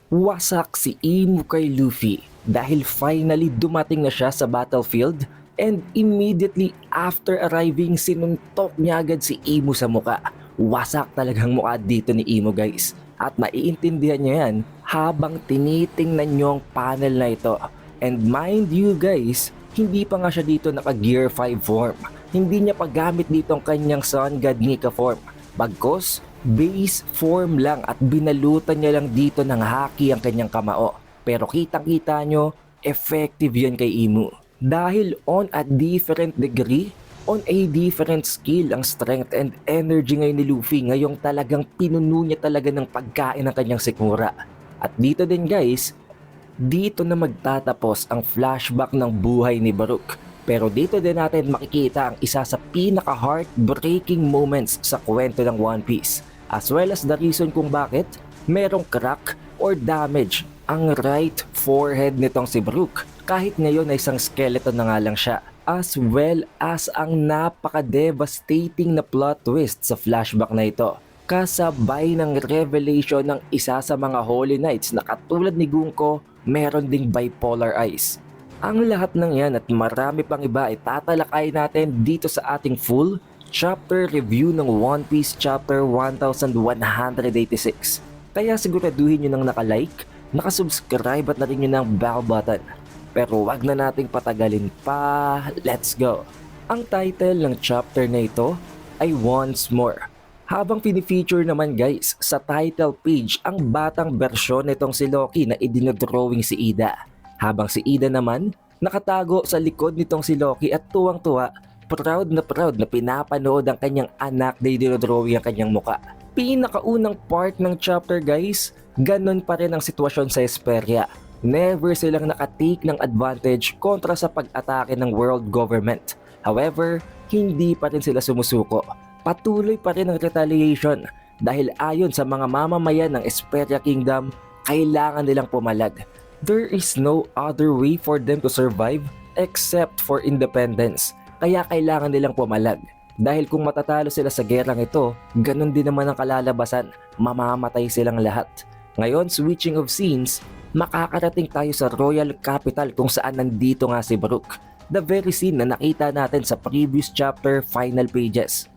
Wasak si Imu kay Luffy dahil finally dumating na siya sa battlefield and immediately after arriving sinuntok niya agad si Imu sa muka. Wasak talagang muka dito ni Imu guys at maiintindihan niya yan habang tinitingnan niyo ang panel na ito. And mind you guys, hindi pa nga siya dito naka Gear 5 form. Hindi niya pa gamit dito ang kanyang Sun God Nika form. Bagkus, base form lang at binalutan niya lang dito ng haki ang kanyang kamao. Pero kitang-kita nyo, effective yan kay Imu. Dahil on a different degree, on a different skill ang strength and energy ngayon ni Luffy ngayong talagang pinuno niya talaga ng pagkain ng kanyang sikmura. At dito din guys, dito na magtatapos ang flashback ng buhay ni Baruch. Pero dito din natin makikita ang isa sa pinaka-heartbreaking moments sa kwento ng One Piece. As well as the reason kung bakit merong crack or damage ang right forehead nitong si Baruch. Kahit ngayon ay isang skeleton na nga lang siya. As well as ang napaka-devastating na plot twist sa flashback na ito. Kasabay ng revelation ng isa sa mga Holy Knights na katulad ni Gunko, meron ding bipolar eyes. Ang lahat ng yan at marami pang iba ay tatalakay natin dito sa ating full chapter review ng One Piece chapter 1186. Kaya siguraduhin nyo nang nakalike, nakasubscribe at na rin nyo ng bell button. Pero wag na nating patagalin pa, let's go! Ang title ng chapter na ito ay Once More. Habang pinifeature naman guys sa title page ang batang bersyon nitong si Loki na idinodrawing si Ida. Habang si Ida naman, nakatago sa likod nitong si Loki at tuwang-tuwa, proud na pinapanood ang kanyang anak na idinodrawing ang kanyang muka. Pinakaunang part ng chapter guys, ganun pa rin ang sitwasyon sa Esperia. Never silang nakatake ng advantage kontra sa pag-atake ng world government. However, hindi pa rin sila sumusuko. Patuloy pa rin ang retaliation dahil ayon sa mga mamamayan ng Esperia Kingdom, kailangan nilang pumalag. There is no other way for them to survive except for independence. Kaya kailangan nilang pumalag. Dahil kung matatalo sila sa gerang ito, ganun din naman ang kalalabasan, mamamatay silang lahat. Ngayon, switching of scenes, makakarating tayo sa Royal Capital kung saan nandito nga si Baruch. The very scene na nakita natin sa previous chapter final pages.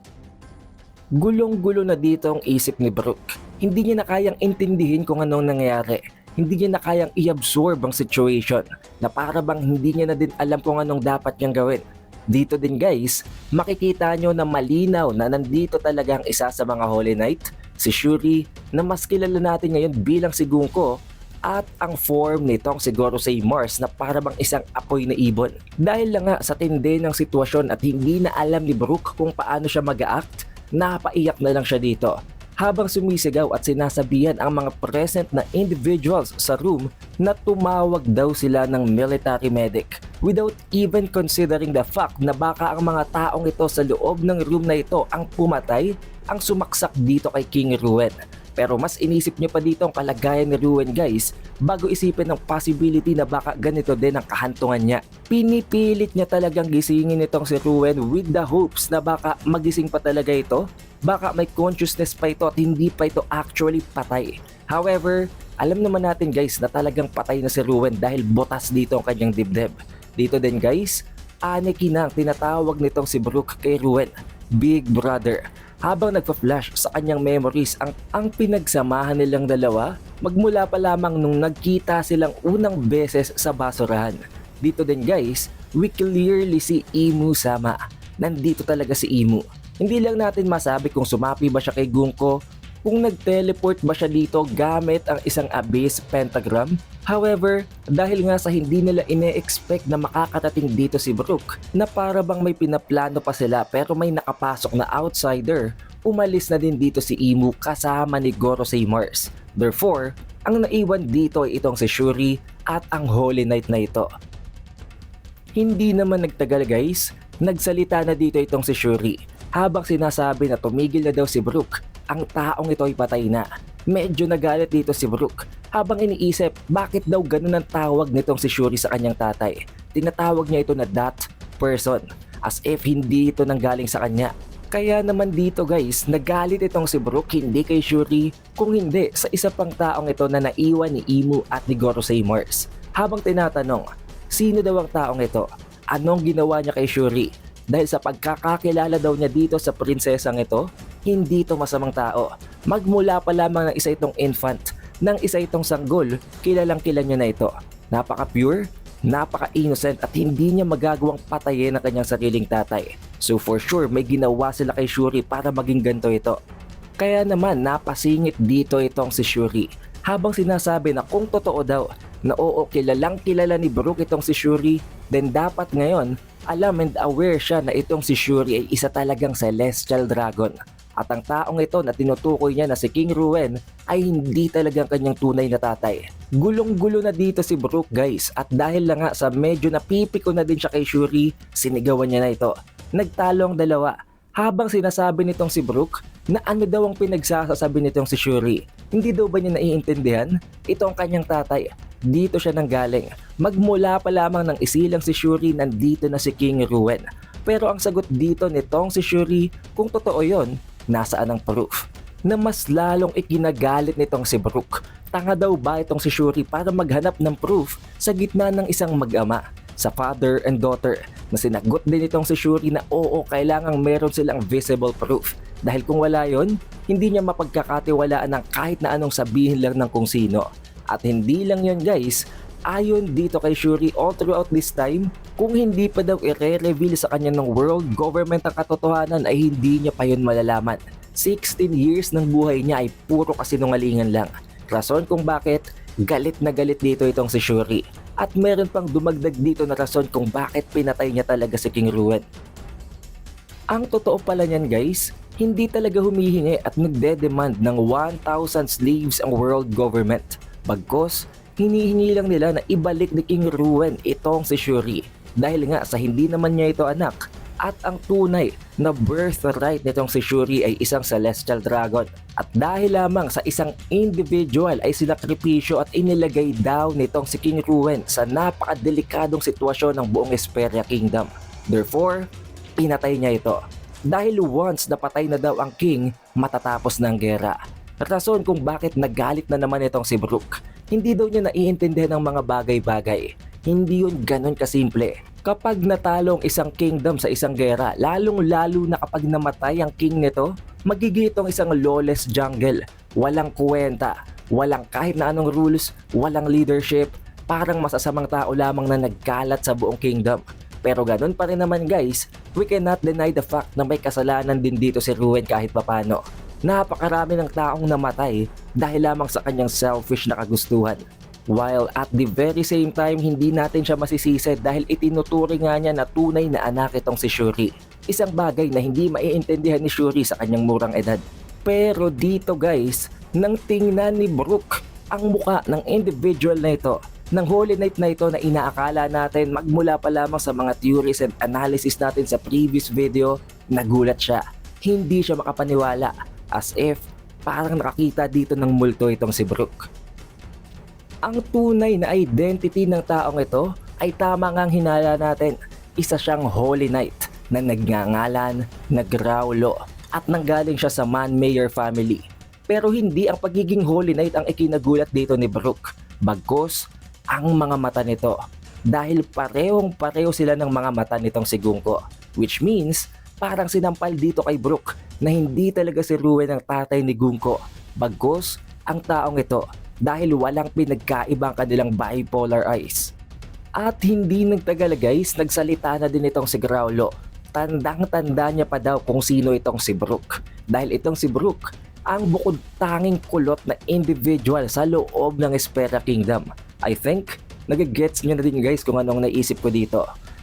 Gulong-gulo na dito ang isip ni Baruch. Hindi niya na kayang intindihin kung anong nangyayari. Hindi niya na kayang i-absorb ang situation na para bang hindi niya na din alam kung anong dapat niyang gawin. Dito din guys, makikita nyo na malinaw na nandito talaga ang isa sa mga Holy Knight, si Shuri, na mas kilala natin ngayon bilang si Gunko, at ang form nitong si Gorosei Mars na para bang isang apoy na ibon. Dahil lang nga sa tindi ng sitwasyon at hindi na alam ni Baruch kung paano siya mag-act, napaiyak na lang siya dito. Habang sumisigaw at sinasabihan ang mga present na individuals sa room na tumawag daw sila ng military medic without even considering the fact na baka ang mga taong ito sa loob ng room na ito ang pumatay, ang sumaksak dito kay King Ruin. Pero mas inisip niyo pa dito ang kalagayan ni Ruin guys bago isipin ng possibility na baka ganito din ang kahantungan niya. Pinipilit niya talagang gisingin itong si Ruin with the hopes na baka magising pa talaga ito. Baka may consciousness pa ito at hindi pa ito actually patay. However, alam naman natin guys na talagang patay na si Ruin dahil botas dito ang kanyang dibdib. Dito din guys, Aneki na ang tinatawag nitong si Baruch kay Ruin, Big Brother. Habang nagpa-flash sa kanyang memories ang pinagsamahan nilang dalawa, magmula pa lamang nung nagkita silang unang beses sa basurahan. Dito din guys, we clearly see Imu sama. Nandito talaga si Imu. Hindi lang natin masabi kung sumapi ba siya kay Gunko, kung nag-teleport ba siya dito gamit ang isang abyss pentagram. However, dahil nga sa hindi nila ine-expect na makakarating dito si Baruch na para bang may pinaplano pa sila pero may nakapasok na outsider, umalis na din dito si Imu kasama ni Gorosei Mars. Therefore, ang naiwan dito ay itong si Shuri at ang Holy Knight na ito. Hindi naman nagtagal guys, nagsalita na dito itong si Shuri. Habang sinasabi na tumigil na daw si Baruch, ang taong ito ay patay na. Medyo nagalit dito si Baruch habang iniisip bakit daw ganun ang tawag nitong si Shuri sa kanyang tatay. Tinatawag niya ito na that person as if hindi ito nanggaling sa kanya. Kaya naman dito guys, nagalit itong si Brook hindi kay Shuri, kung hindi sa isa pang taong ito na naiwan ni Imu at ni Goro Seymours. Habang tinatanong, sino daw ang taong ito? Anong ginawa niya kay Shuri? Dahil sa pagkakakilala daw niya dito sa prinsesang ito, hindi ito masamang tao. Magmula pa lamang ng isa itong infant, ng isa itong sanggol, kilalang kilala niya na ito. Napaka-pure, napaka-innocent at hindi niya magagawang patayin ang kanyang sariling tatay. So for sure may ginawa sila kay Shuri para maging ganito ito. Kaya naman napasingit dito itong si Shuri habang sinasabi na kung totoo daw na oo kilalang kilala ni Brook itong si Shuri, then dapat ngayon alam and aware siya na itong si Shuri ay isa talagang celestial dragon. At ang taong ito na tinutukoy niya na si King Ruwen ay hindi talagang kanyang tunay na tatay. Gulong-gulo na dito si Brook guys, at dahil lang nga sa medyo napipiko na din siya kay Shuri, sinigawan niya na ito. Nagtalo ang dalawa habang sinasabi nitong si Brook na ano daw ang pinagsasasabi nitong si Shuri. Hindi daw ba niya naiintindihan? Ito ang kanyang tatay. Dito siya nanggaling. Magmula pa lamang ng isilang si Shuri, nandito na si King Ruwen. Pero ang sagot dito nitong si Shuri, kung totoo yon, nasaan ang proof? Na mas lalong ikinagalit nitong si Brook. Tanga daw ba itong si Shuri para maghanap ng proof sa gitna ng isang mag-ama, sa father and daughter, na sinagot din itong si Shuri na oo, kailangang meron silang visible proof. Dahil kung wala yon, hindi niya mapagkakatiwalaan ng kahit na anong sabihin lang ng kung sino. At hindi lang yon guys, ayon dito kay Shuri all throughout this time, kung hindi pa daw i-reveal sa kanya ng world government ang katotohanan ay hindi niya pa yun malalaman. 16 years ng buhay niya ay puro kasinungalingan lang. Rason kung bakit galit na galit dito itong si Shuri. At meron pang dumagdag dito na rason kung bakit pinatay niya talaga si King Ruwen. Ang totoo pala niyan guys, hindi talaga humihingi at nagde-demand ng 1,000 slaves ang world government. Bagkos, hinihingi lang nila na ibalik ni King Ruwen itong si Shuri. Dahil nga sa hindi naman niya ito anak, at ang tunay na birthright nitong si Shuri ay isang celestial dragon. At dahil lamang sa isang individual ay sinakripisyo at inilagay daw nitong si King Ruwen sa napakadelikadong sitwasyon ng buong Esperia Kingdom. Therefore, pinatay niya ito. Dahil once napatay na daw ang king, matatapos na ang gera. Rason kung bakit nagalit na naman itong si Brook. Hindi daw niya naiintindihan ng mga bagay-bagay. Hindi yun ganon kasimple. Kapag natalo ang isang kingdom sa isang gera, lalong-lalo na kapag namatay ang king nito, magiging itong isang lawless jungle. Walang kwenta, walang kahit na anong rules, walang leadership, parang masasamang tao lamang na nagkalat sa buong kingdom. Pero ganun pa rin naman guys, we cannot deny the fact na may kasalanan din dito si Ruwen kahit papano. Napakarami ng taong namatay dahil lamang sa kanyang selfish na kagustuhan. While at the very same time, hindi natin siya masisisi dahil itinuturing nga niya na tunay na anak itong si Shuri. Isang bagay na hindi maiintindihan ni Shuri sa kanyang murang edad. Pero dito guys, nang tingnan ni Brook ang muka ng individual na ito, ng Holy Knight na ito na inaakala natin magmula pa lamang sa mga theories and analysis natin sa previous video, nagulat siya. Hindi siya makapaniwala, as if parang nakakita dito ng multo itong si Brook. Ang tunay na identity ng taong ito ay tama ngang hinala natin. Isa siyang Holy Knight na nagngangalan, nagraulo at nanggaling siya sa Man-Mayer family. Pero hindi ang pagiging Holy Knight ang ikinagulat dito ni Brook. Bagkus, ang mga mata nito. Dahil parehong-pareho sila ng mga mata nitong si Gunko. Which means, parang sinampal dito kay Brook na hindi talaga si Ruwen ang tatay ni Gunko. Bagkus, ang taong ito dahil walang pinagkaibang kanilang bipolar eyes. At hindi nagtagal guys, nagsalita na din itong si Graulo. Tandang-tanda niya pa daw kung sino itong si Brook. Dahil itong si Brook, ang bukod tanging kulot na individual sa loob ng Esperia Kingdom. I think, nagigets nyo na din guys kung anong naisip ko dito.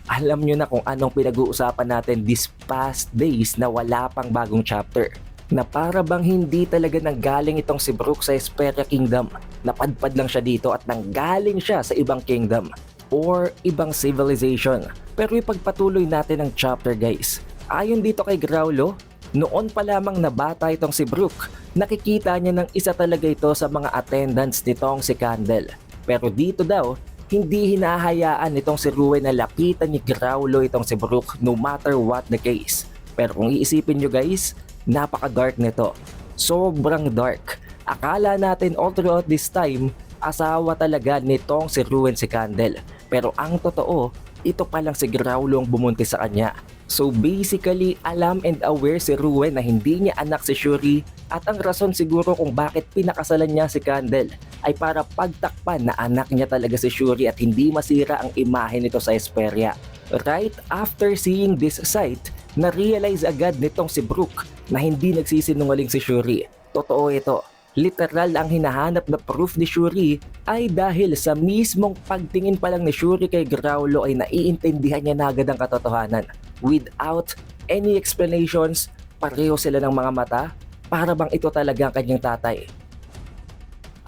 Alam nyo na kung anong pinag-uusapan natin these past days na wala pang bagong chapter. Na para bang hindi talaga nanggaling itong si Brook sa Esperia Kingdom. Napadpad lang siya dito at nanggaling siya sa ibang kingdom or ibang civilization. Pero ipagpatuloy natin ang chapter guys. Ayon dito kay Graulo, noon pa lamang na bata itong si Brook, nakikita niya ng isa talaga ito sa mga attendants nitong si Candle. Pero dito daw, hindi hinahayaan nitong si Ruwen na lapitan ni Graulo itong si Brook no matter what the case. Pero kung iisipin nyo guys, napaka-dark nito. Sobrang dark. Akala natin all throughout this time, asawa talaga nitong si Ruin si Candle. Pero ang totoo, ito palang si Growlo ang bumuntis sa kanya. So basically, alam and aware si Ruin na hindi niya anak si Shuri at ang rason siguro kung bakit pinakasalan niya si Candle ay para pagtakpan na anak niya talaga si Shuri at hindi masira ang imahe nito sa Esperia. Right after seeing this sight, na-realize agad nitong si Brook na hindi nagsisinungaling si Shuri. Totoo ito. Literal ang hinahanap na proof ni Shuri ay dahil sa mismong pagtingin pa lang ni Shuri kay Growlo ay naiintindihan niya na agad ang katotohanan. Without any explanations, pareho sila ng mga mata para bang ito talaga ang kanyang tatay.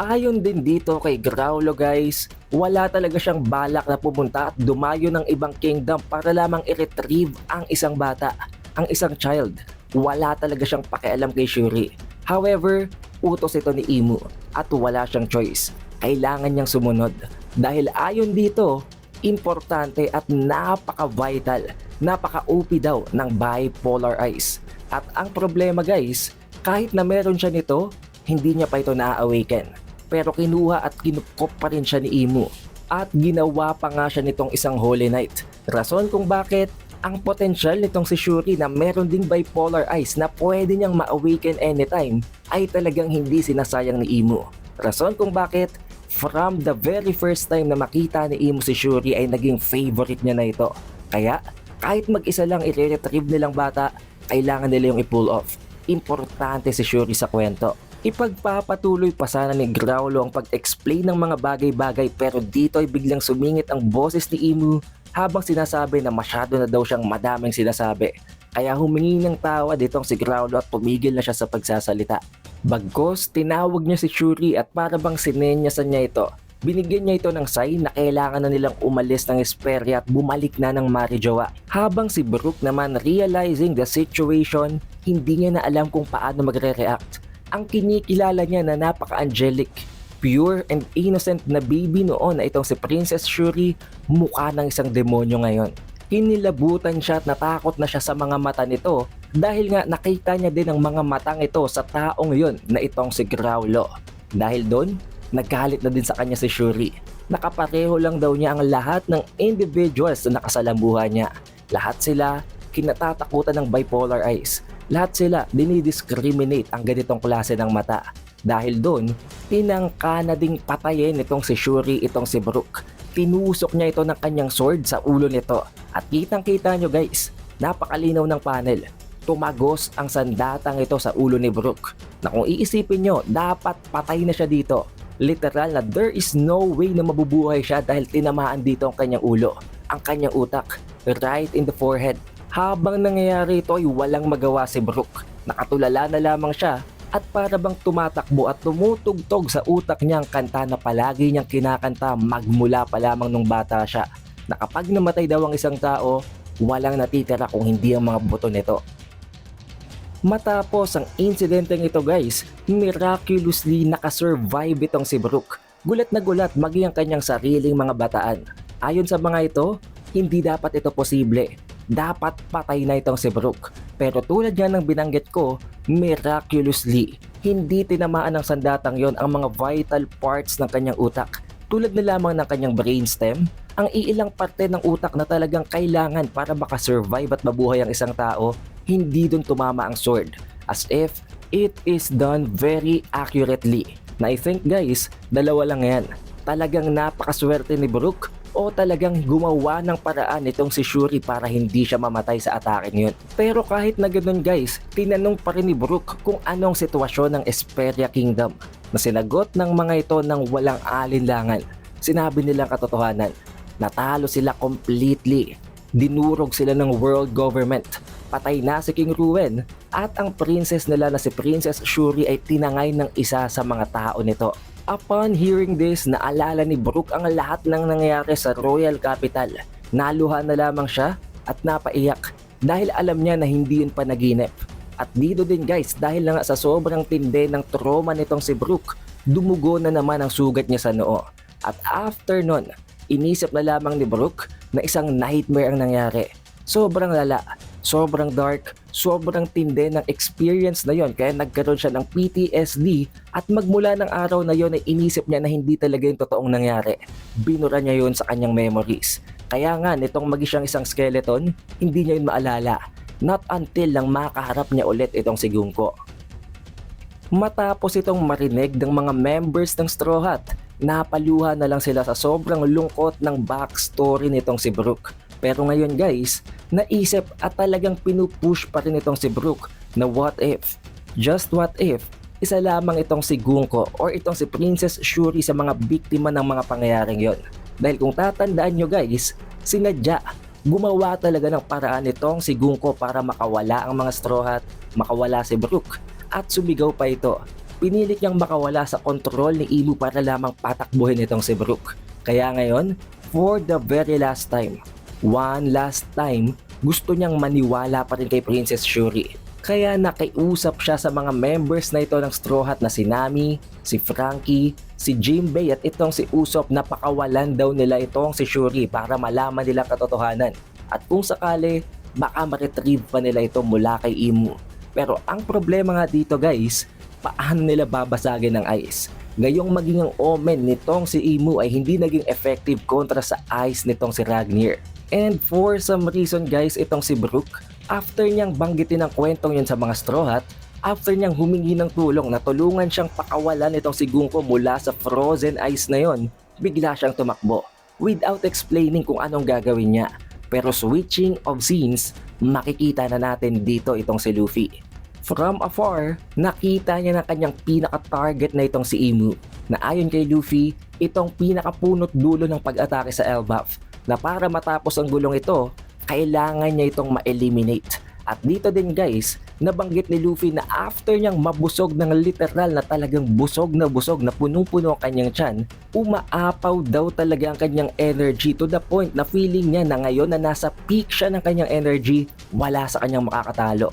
Ayon din dito kay Growlo guys, wala talaga siyang balak na pumunta at dumayo ng ibang kingdom para lamang i-retrieve ang isang bata, ang isang child. Wala talaga siyang pakialam kay Shuri. However, utos ito ni Imu at wala siyang choice. Kailangan niyang sumunod dahil ayon dito, importante at napaka-vital, napaka-OP daw ng bipolar eyes. At ang problema guys, kahit na meron siya nito, hindi niya pa ito na-awaken. Pero kinuha at kinupkop pa rin siya ni Imu at ginawa pa nga siya nitong isang Holy Knight. Rason kung bakit ang potensyal nitong si Shuri na meron ding bipolar eyes na pwede niyang ma-awaken anytime ay talagang hindi sinasayang ni Imu. Rason kung bakit from the very first time na makita ni Imu si Shuri ay naging favorite niya na ito. Kaya kahit mag-isa lang i-retrieve nilang bata, kailangan nila yung i-pull off. Importante si Shuri sa kwento. Ipagpapatuloy pa sana ni Growlo ang pag-explain ng mga bagay-bagay pero dito ay biglang sumingit ang boses ni Imu habang sinasabi na masyado na daw siyang madaming sinasabi. Kaya humingi ng tawa ditong si Growlo at tumigil na siya sa pagsasalita. Bagkos, tinawag niya si Shuri at para bang sinenyasan niya ito. Binigyan niya ito ng sign na kailangan na nilang umalis ng Esperia at bumalik na ng Marijoa. Habang si Brook naman realizing the situation, hindi niya na alam kung paano magre-react. Ang kinikilala niya na napaka-angelic, pure and innocent na baby noon na itong si Princess Shuri, mukha ng isang demonyo ngayon. Kinilabutan siya at natakot na siya sa mga mata nito dahil nga nakita niya din ang mga matang ito sa taong yun na itong si Growlo. Dahil doon, nagalit na din sa kanya si Shuri. Nakapareho lang daw niya ang lahat ng individuals na nakasalambuhan niya. Lahat sila kinatatakutan ng bipolar eyes. Lahat sila dinidiscriminate ang ganitong klase ng mata. Dahil doon, tinangka na ding patayin itong si Shuri, itong si Brook. Tinusok niya ito ng kanyang sword sa ulo nito. At kitang-kita nyo guys, napakalinaw ng panel. Tumagos ang sandatang ito sa ulo ni Brook. Na kung iisipin nyo, dapat patay na siya dito. Literal na there is no way na mabubuhay siya dahil tinamaan dito ang kanyang ulo, ang kanyang utak, right in the forehead. Habang nangyayari ito ay walang magawa si Brook. Nakatulala na lamang siya at para bang tumatakbo at tumutugtog sa utak niya ang kanta na palagi niyang kinakanta magmula pa lamang nung bata siya. Na kapag namatay daw ang isang tao, walang natitira kung hindi ang mga buto nito. Matapos ang insidenteng ito guys, miraculously nakasurvive itong si Brook. Gulat na gulat maging ang kanyang sariling mga bataan. Ayon sa mga ito, hindi dapat ito posible. Dapat patay na itong si Brook. Pero tulad nga ng binanggit ko, miraculously, hindi tinamaan ng sandatang yon ang mga vital parts ng kanyang utak. Tulad na lamang ng kanyang brainstem, ang iilang parte ng utak na talagang kailangan para makasurvive at mabuhay ang isang tao, hindi dun tumama ang sword. As if it is done very accurately. Na I think guys, dalawa lang yan. Talagang napakaswerte ni Brook o talagang gumawa ng paraan itong si Shuri para hindi siya mamatay sa atake yun. Pero kahit na ganun guys, tinanong pa rin ni Brook kung anong sitwasyon ng Esperia Kingdom. Na sinagot ng mga ito ng walang alinlangan. Sinabi nilang katotohanan. Natalo sila completely. Dinurog sila ng world government. Patay na si King Ruin at ang princess nila na si Princess Shuri ay tinangay ng isa sa mga tao nito. Upon hearing this, naalala ni Brook ang lahat ng nangyayari sa royal capital. Naluha na lamang siya at napaiyak dahil alam niya na hindi yun panaginip. At dito din guys, dahil lang sa sobrang tindi ng trauma nitong si Brook, dumugo na naman ang sugat niya sa noo. At after nun, inisip na lamang ni Brook na isang nightmare ang nangyari. Sobrang lala, sobrang dark, Sobrang tindi ng experience na yon kaya nagkaroon siya ng PTSD at magmula ng araw na yon ay inisip niya na hindi talaga yung totoong nangyari. Binura niya yon sa kanyang memories. Kaya nga nitong maging siyang isang skeleton, hindi niya yun maalala. Not until lang makaharap niya ulit itong si Gunko. Matapos itong marinig ng mga members ng Straw Hat, napaluha na lang sila sa sobrang lungkot ng backstory nitong si Brook. Pero ngayon guys, naisip at talagang pinupush pa rin itong si Brook na what if, just what if, isa lamang itong si Gunko or itong si Princess Shuri sa mga biktima ng mga pangyayaring yon. Dahil kung tatandaan nyo guys, sinadya, gumawa talaga ng paraan itong si Gunko para makawala ang mga Straw Hat, makawala si Brook, at sumigaw pa ito. Pinilit niyang makawala sa kontrol ni Imu para lamang patakbuhin itong si Brook. Kaya ngayon, for the very last time, one last time, gusto niyang maniwala pa rin kay Princess Shuri. Kaya nakiusap siya sa mga members na ito ng Straw Hat na si Nami, si Frankie, si Jinbei at itong si Usopp na pakawalan daw nila itong si Shuri para malaman nila katotohanan. At kung sakali, baka ma-retrieve pa nila ito mula kay Imu. Pero ang problema nga dito guys, paano nila babasagin ng ice? Ngayong maging ang omen nitong si Imu ay hindi naging effective kontra sa ice nitong si Ragnir. And for some reason guys, itong si Brook, after niyang banggitin ang kwentong yun sa mga Straw Hat, after niyang humingi ng tulong na tulungan siyang pakawalan itong si Gunko mula sa frozen ice na yon, bigla siyang tumakbo without explaining kung anong gagawin niya. Pero switching of scenes, makikita na natin dito itong si Luffy. From afar, nakita niya na kanyang pinaka-target na itong si Imu, na ayon kay Luffy, itong pinakapunot dulo ng pag-atake sa Elbaf, na para matapos ang gulong ito, kailangan niya itong ma-eliminate. At dito din guys, nabanggit ni Luffy na after niyang mabusog ng literal na talagang busog na punong-puno ang kanyang tiyan, umaapaw daw talaga ang kanyang energy to the point na feeling niya na ngayon na nasa peak siya ng kanyang energy, wala sa kanyang makakatalo.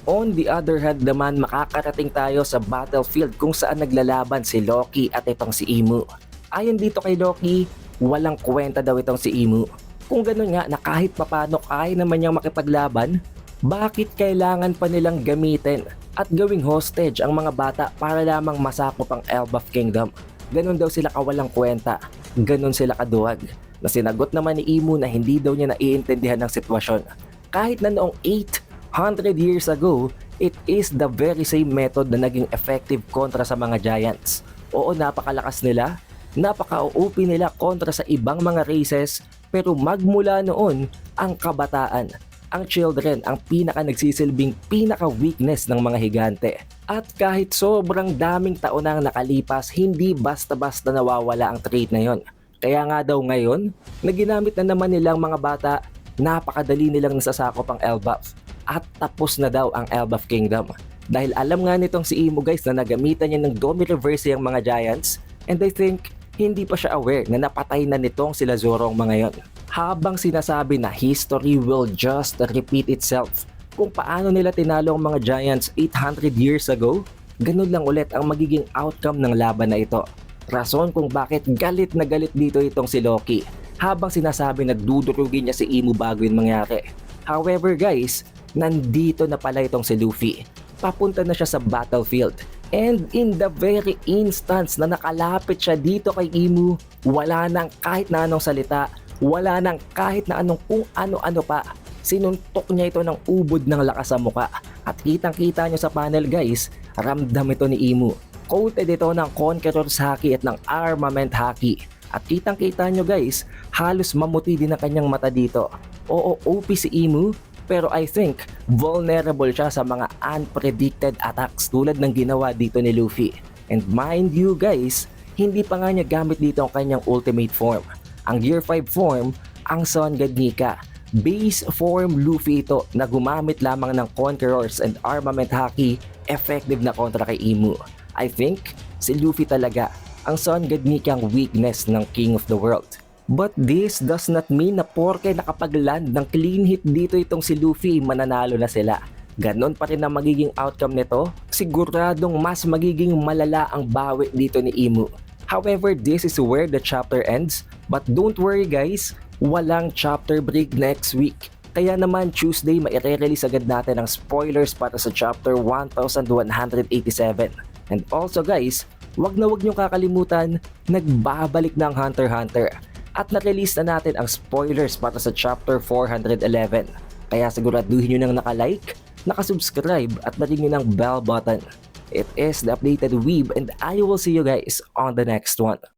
On the other hand naman, makakarating tayo sa battlefield kung saan naglalaban si Loki at itong si Imu. Ayon dito kay Loki, walang kwenta daw itong si Imu. Kung ganun nga na kahit papano kaya naman niyang makipaglaban, bakit kailangan pa nilang gamitin at gawing hostage ang mga bata para lamang masakop ang Elbaf Kingdom? Ganun daw sila kawalang kwenta, ganun sila kaduwag. Na sinagot naman ni Imu na hindi daw niya naiintindihan ng sitwasyon. Kahit na noong 800 years ago, it is the very same method na naging effective kontra sa mga giants. Oo, napakalakas nila, napaka-OP nila kontra sa ibang mga races, pero magmula noon, ang kabataan, ang children, ang pinaka nagsisilbing pinaka-weakness ng mga higante. At kahit sobrang daming taon nang nakalipas, hindi basta-basta nawawala ang trait na yon. Kaya nga daw ngayon, na ginamit na naman nilang mga bata, napakadali nilang nasasakop ang Elbaf. At tapos na daw ang Elbaf Kingdom. Dahil alam nga nitong si Imu guys na nagamitan niya ng Domi Reverse ang mga giants, and I think hindi pa siya aware na napatay na nitong sila Zoro ang mga yon. Habang sinasabi na history will just repeat itself. Kung paano nila tinalo ang mga giants 800 years ago, ganun lang ulit ang magiging outcome ng laban na ito. Rason kung bakit galit na galit dito itong si Loki, habang sinasabi na dudurugin niya si Imu bago yun mangyari. However guys, nandito na pala itong si Luffy. Papunta na siya sa battlefield. And in the very instance na nakalapit siya dito kay Imu, wala nang kahit na anong salita, wala nang kahit na anong kung ano-ano pa. Sinuntok niya ito ng ubod ng lakas sa muka. At kitang-kita nyo sa panel guys, ramdam ito ni Imu. Coated ito ng Conqueror's Haki at ng Armament Haki. At kitang-kita nyo guys, halos mamuti din ang kanyang mata dito. Oo, OP si Imu, pero I think vulnerable siya sa mga unpredicted attacks tulad ng ginawa dito ni Luffy. And mind you guys, hindi pa nga niya gamit dito ang kanyang ultimate form. Ang Gear 5 form, ang Sun God Nika. Base form Luffy ito na gumamit lamang ng Conquerors and Armament Haki, effective na kontra kay Imu. I think si Luffy talaga ang Sun God Nika ang weakness ng King of the World. But this does not mean na porke nakapag-land ng clean hit dito itong si Luffy, mananalo na sila. Ganon pa rin ang magiging outcome nito. Siguradong mas magiging malala ang bawi dito ni Imu. However, this is where the chapter ends. But don't worry guys, walang chapter break next week. Kaya naman Tuesday maire-release agad natin ang spoilers para sa chapter 1187. And also guys, wag na wag niyong kakalimutan, nagbabalik na ang Hunter x Hunter at na-release na natin ang spoilers para sa chapter 411. Kaya siguraduhin nyo nang naka-like, naka-subscribe at naring nyo ng bell button. It is the Updated Weeb and I will see you guys on the next one.